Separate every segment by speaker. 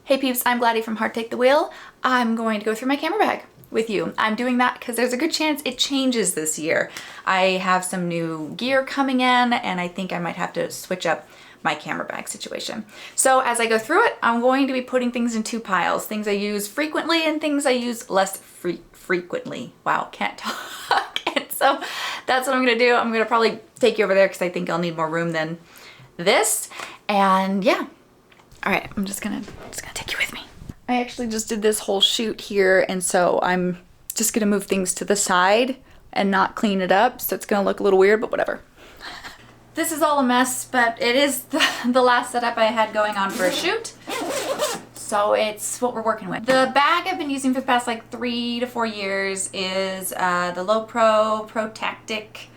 Speaker 1: Hey peeps, I'm Gladdy from Heart Take the Wheel. I'm going to go through my camera bag with you. I'm doing that because there's a good chance it changes this year. I have some new gear coming in and I think I might have to switch up my camera bag situation. So as I go through it, I'm going to be putting things in two piles. Things I use frequently and things I use less frequently. Wow, can't talk. And so that's what I'm gonna do. I'm gonna probably take you over there because I think I'll need more room than this. And yeah. All right, I'm just gonna take you with me. I actually just did this whole shoot here, and so I'm just gonna move things to the side and not clean it up, so it's gonna look a little weird, but whatever. This is all a mess, but it is the last setup I had going on for a shoot, so it's what we're working with. The bag I've been using for the past like 3 to 4 years is the Lowepro Pro Tactic.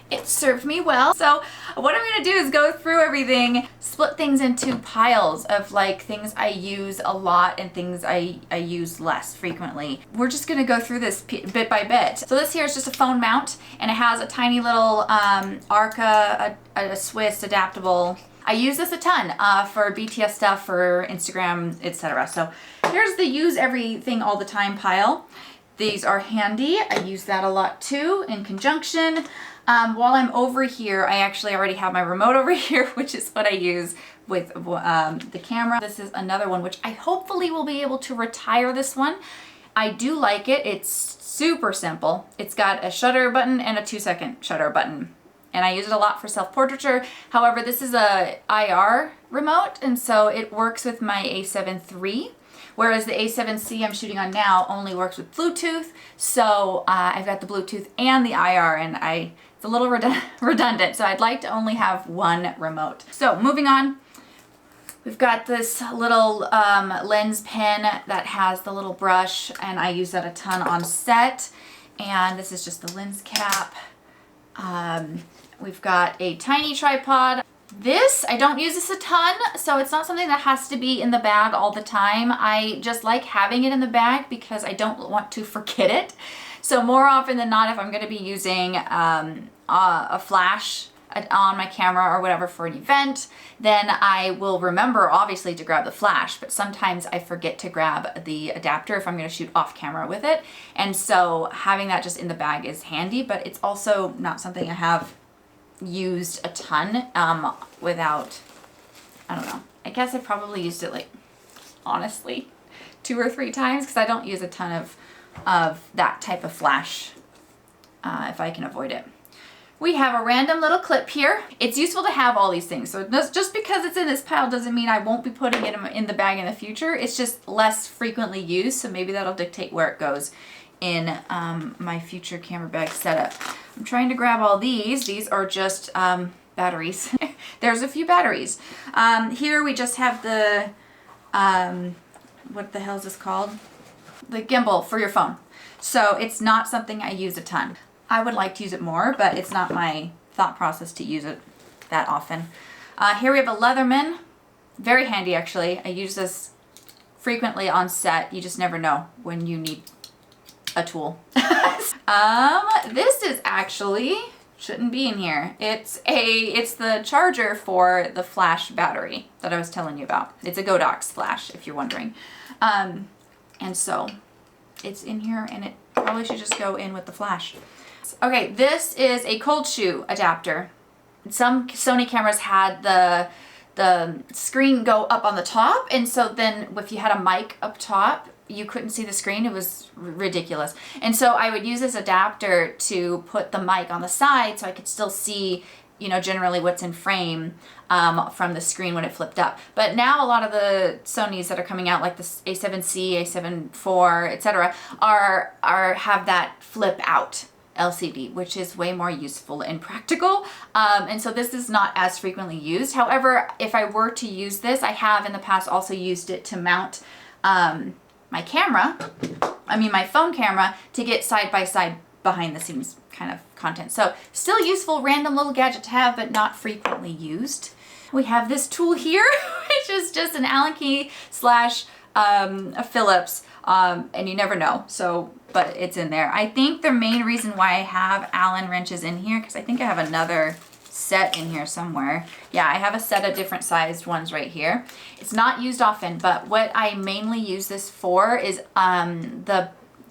Speaker 1: It served me well. So what I'm gonna do is go through everything, split things into piles of like things I use a lot and things I use less frequently. We're just gonna go through this bit by bit. So this here is just a phone mount and it has a tiny little Arca, a Swiss adaptable. I use this a ton for BTS stuff, for Instagram, etc. So here's the use everything all the time pile. These are handy. I use that a lot too in conjunction. While I'm over here, I actually already have my remote over here, which is what I use with the camera. This is another one, which I hopefully will be able to retire this one. I do like it. It's super simple. It's got a shutter button and a 2-second shutter button. And I use it a lot for self-portraiture. However, this is a IR remote, and so it works with my A7 III. Whereas the A7C I'm shooting on now only works with Bluetooth. So I've got the Bluetooth and the IR, and it's a little redundant. So I'd like to only have one remote. So moving on, we've got this little lens pen that has the little brush, and I use that a ton on set. And this is just the lens cap. We've got a tiny tripod. This, I don't use this a ton, so it's not something that has to be in the bag all the time. I just like having it in the bag because I don't want to forget it. So more often than not, if I'm going to be using a flash on my camera or whatever for an event, then I will remember obviously to grab the flash, but sometimes I forget to grab the adapter if I'm going to shoot off camera with it. And so having that just in the bag is handy, but it's also not something I have used a ton without, I don't know, I guess I probably used it like honestly 2 or 3 times because I don't use a ton of that type of flash if I can avoid it. We have a random little clip here. It's useful to have all these things. So just because it's in this pile doesn't mean I won't be putting it in the bag in the future. It's just less frequently used, so maybe that'll dictate where it goes in my future camera bag setup. I'm trying to grab all these. These are just batteries. There's a few batteries. Here we just have the, what the hell is this called? The gimbal for your phone. So it's not something I use a ton. I would like to use it more, but it's not my thought process to use it that often. Here we have a Leatherman. Very handy actually. I use this frequently on set. You just never know when you need a tool. This is actually, shouldn't be in here. It's the charger for the flash battery that I was telling you about. It's a Godox flash, if you're wondering. And so it's in here, and it probably should just go in with the flash. Okay, this is a cold shoe adapter. Some Sony cameras had the screen go up on the top, and so then if you had a mic up top, you couldn't see the screen. It was ridiculous. And so I would use this adapter to put the mic on the side so I could still see, you know, generally what's in frame from the screen when it flipped up. But now a lot of the Sonys that are coming out, like the A7C, A7 IV, etc., have that flip out LCD, which is way more useful and practical. And so this is not as frequently used. However, if I were to use this, I have in the past also used it to mount my phone camera, to get side-by-side behind the scenes kind of content. So still useful, random little gadget to have, but not frequently used. We have this tool here, which is just an Allen key slash a Phillips, and you never know. So, but it's in there. I think the main reason why I have Allen wrenches in here, because I think I have another set in here somewhere. Yeah, I have a set of different sized ones right here. It's not used often, but what I mainly use this for is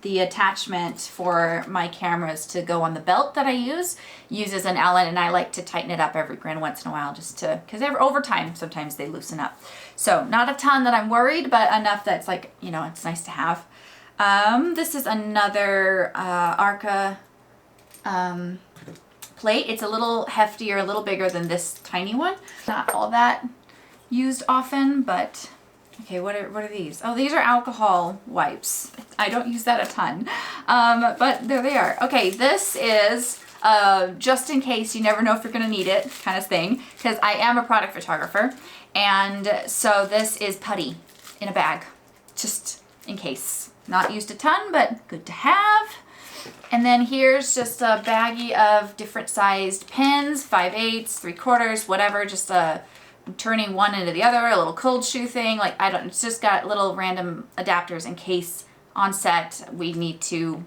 Speaker 1: the attachment for my cameras to go on the belt that I uses an Allen, and I like to tighten it up every once in a while just to, because over time sometimes they loosen up. So not a ton that I'm worried, but enough that's like, you know, it's nice to have. This is another Arca plate. It's a little heftier, a little bigger than this tiny one. Not all that used often, but okay, what are these? Oh, these are alcohol wipes. I don't use that a ton, but there they are. Okay, this is just in case, you never know if you're gonna need it kind of thing, because I am a product photographer, and so this is putty in a bag, just in case. Not used a ton, but good to have. And then here's just a baggie of different sized pins, 5/8, 3/4, whatever, just turning one into the other, a little cold shoe thing. Like, it's just got little random adapters in case on set we need to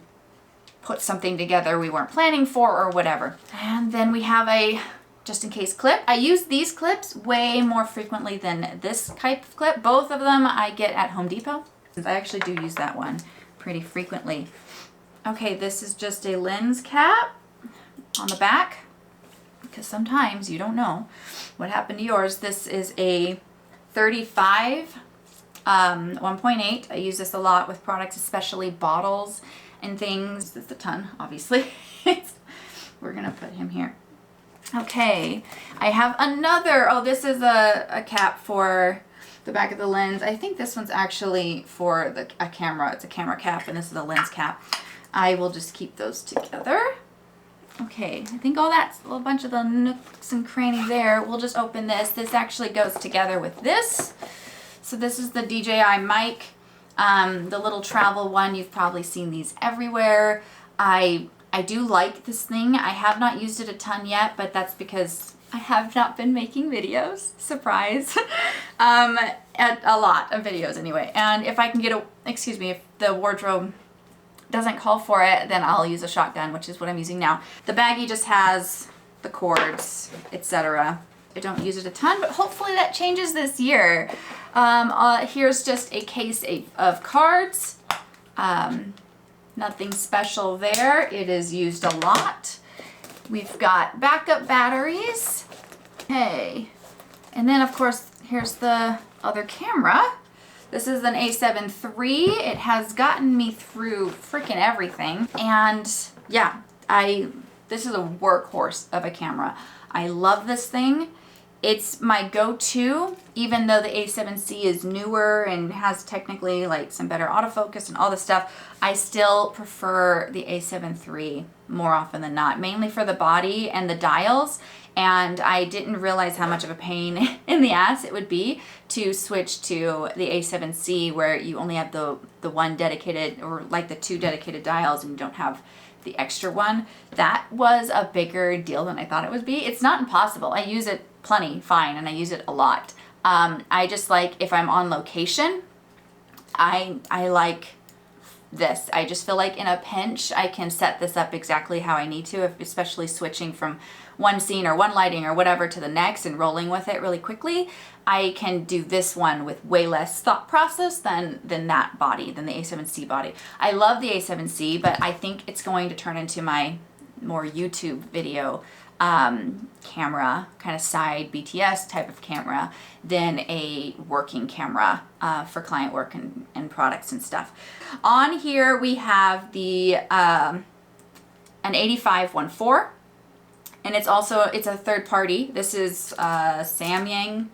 Speaker 1: put something together we weren't planning for or whatever. And then we have a just in case clip. I use these clips way more frequently than this type of clip. Both of them I get at Home Depot. I actually do use that one pretty frequently. Okay, this is just a lens cap on the back, because sometimes you don't know what happened to yours. This is a 35 1.8. I use this a lot with products, especially bottles and things. This is a ton, obviously. We're gonna put him here. Okay, I have another, this is a cap for the back of the lens. I think this one's actually for a camera. It's a camera cap, and this is a lens cap. I will just keep those together. Okay, I think all that's a bunch of the nooks and crannies there. We'll just open this. This actually goes together with this. So this is the DJI mic, the little travel one. You've probably seen these everywhere. I do like this thing. I have not used it a ton yet, but that's because I have not been making videos. Surprise. A lot of videos anyway. And if I can get if the wardrobe doesn't call for it, then I'll use a shotgun, which is what I'm using now. The baggie just has the cords, etc. I don't use it a ton, but hopefully that changes this year. Here's just a case of cards. Nothing special there. It is used a lot. We've got backup batteries. Okay. And then of course, here's the other camera. This is an A7 III. It has gotten me through freaking everything. And yeah, this is a workhorse of a camera. I love this thing. It's my go-to, even though the A7C is newer and has technically like some better autofocus and all this stuff. I still prefer the A7 III more often than not, mainly for the body and the dials. And I didn't realize how much of a pain in the ass it would be to switch to the A7C, where you only have the one dedicated, or like the two dedicated dials, and you don't have the extra one. That was a bigger deal than I thought it would be. It's not impossible. I use it plenty, fine, and I use it a lot. I just like, if I'm on location, I like this. I just feel like in a pinch, I can set this up exactly how I need to, especially switching from one scene or one lighting or whatever to the next and rolling with it really quickly. I can do this one with way less thought process than that body, than the A7C body. I love the A7C, but I think it's going to turn into my more YouTube video camera, kind of side BTS type of camera, than a working camera for client work and products and stuff. On here we have the an 85-1.4, and it's a third party. This is Samyang,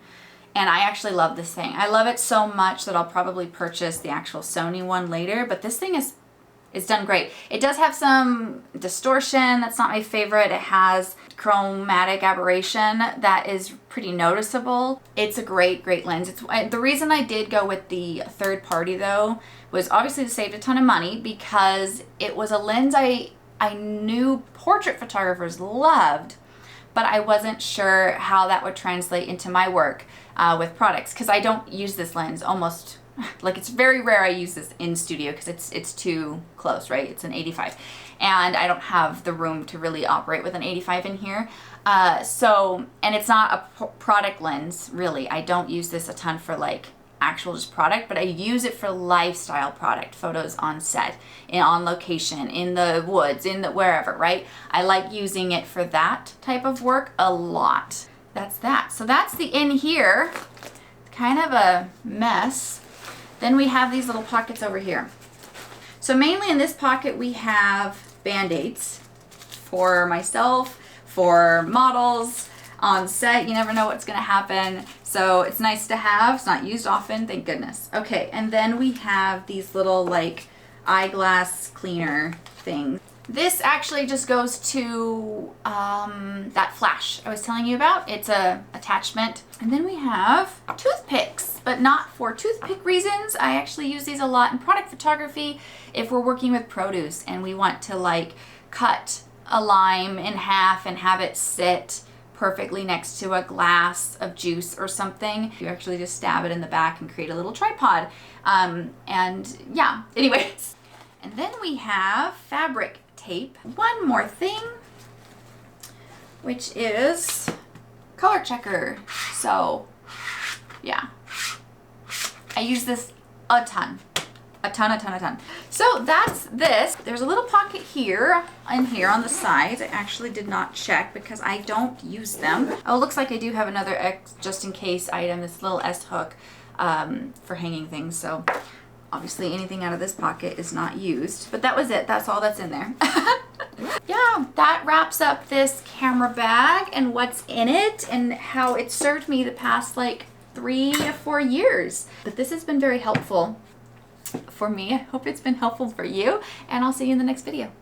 Speaker 1: and I actually love this thing. I love it so much that I'll probably purchase the actual Sony one later, but this thing is done great. It does have some distortion. That's not my favorite. It has chromatic aberration that is pretty noticeable. It's a great lens. The reason I did go with the third party though was obviously to save a ton of money, because it was a lens I knew portrait photographers loved, but I wasn't sure how that would translate into my work with products, because I don't use this lens Like, it's very rare I use this in studio because it's too close, right? It's an 85. And I don't have the room to really operate with an 85 in here. And it's not a product lens, really. I don't use this a ton for like actual just product, but I use it for lifestyle product photos on set, on location, in the woods, in the wherever, right? I like using it for that type of work a lot. That's that. So that's the in here. Kind of a mess. Then we have these little pockets over here. So mainly in this pocket we have Band-Aids for myself, for models on set. You never know what's gonna happen. So it's nice to have. It's not used often, thank goodness. Okay, and then we have these little like eyeglass cleaner things. This actually just goes to that flash I was telling you about. It's a attachment. And then we have toothpicks, but not for toothpick reasons. I actually use these a lot in product photography if we're working with produce and we want to like cut a lime in half and have it sit perfectly next to a glass of juice or something. You actually just stab it in the back and create a little tripod. And yeah, anyways. And then we have fabric tape. One more thing, which is color checker. So yeah, I use this a ton. So that's this. There's a little pocket here and here on the sides. I actually did not check because I don't use them. Oh, it looks like I do have another just in case item, this little S hook for hanging things. So obviously anything out of this pocket is not used, but that was it. That's all that's in there. Yeah, that wraps up this camera bag and what's in it and how it served me the past like 3 to 4 years. But this has been very helpful for me. I hope it's been helpful for you, and I'll see you in the next video.